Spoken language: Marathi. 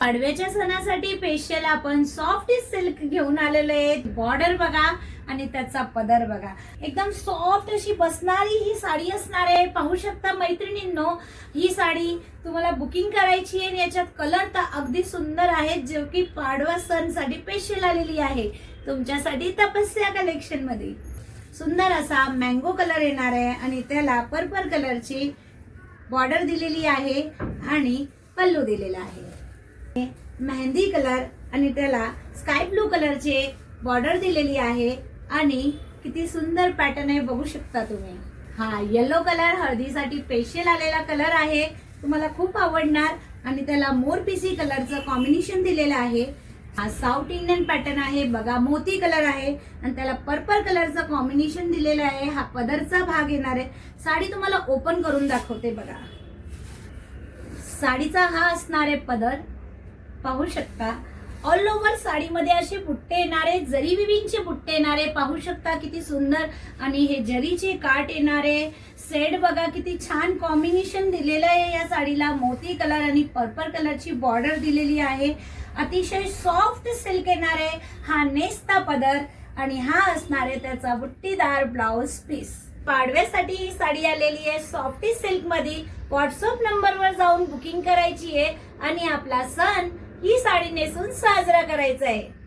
पाडव्याच्या सणासाठी स्पेशल आपण सॉफ्ट सिल्क घेऊन आलेलो आहे। बॉर्डर बघा आणि त्याचा पदर बघा, एकदम सॉफ्ट अशी बसणारी ही साडी असणार आहे। पाहू शकता मैत्रिणींनो, ही साडी तुम्हाला बुकिंग करायची आहे आणि याच्यात कलर तर अगदी सुंदर आहेत, जो की पाडवा सण साठी स्पेशल आलेली आहे तुमच्यासाठी तपस्या कलेक्शन मध्ये। सुंदर असा मँगो कलर येणार आहे आणि त्याला पर्पल कलरची बॉर्डर दिलेली आहे आणि पल्लू दिलेला आहे। मेहंदी कलर आणि त्याला स्काय ब्लू कलरचे बॉर्डर दिलेली आहे आणि किती सुंदर पॅटर्न आहे बघू शकता तुम्ही। हा येलो कलर हळदीसाठी स्पेशल आलेला कलर आहे, तुम्हाला खूप आवडणार आणि त्याला मोर पीसी कलरचं कॉम्बिनेशन दिलेलं आहे। हा साऊथ इंडियन पॅटर्न आहे बघा, मोती कलर आहे आणि त्याला पर्पल कलरचं कॉम्बिनेशन दिलेलं आहे। हा पदरचा भाग येणार आहे। साडी तुम्हाला ओपन करून दाखवते बघा। साडीचा हा असणार आहे पदर, पाहू शकता ऑल ओव्हर साडीमध्ये असे बुट्टे येणारे, जरी विविंगचे बुट्टे येणारे, पाहू शकता किती सुंदर। आणि हे जरीचे काठ येणारे सेट बघा, किती छान कॉम्बिनेशन दिलेलं आहे या साडीला। मोती कलर आणि पर्पल कलरची बॉर्डर दिलेली आहे। अतिशय सॉफ्ट सिल्क येणार आहे। हा नेस्ता पदर आणि हा असणार आहे त्याचा बुट्टीदार ब्लाउज पीस। पाडव्यासाठी ही साडी आलेली आहे सॉफ्टी सिल्क मध्ये। व्हॉट्सअप नंबरवर जाऊन बुकिंग करायची आहे आणि आपला सण ही साडी नेसून साजरा करायचा आहे।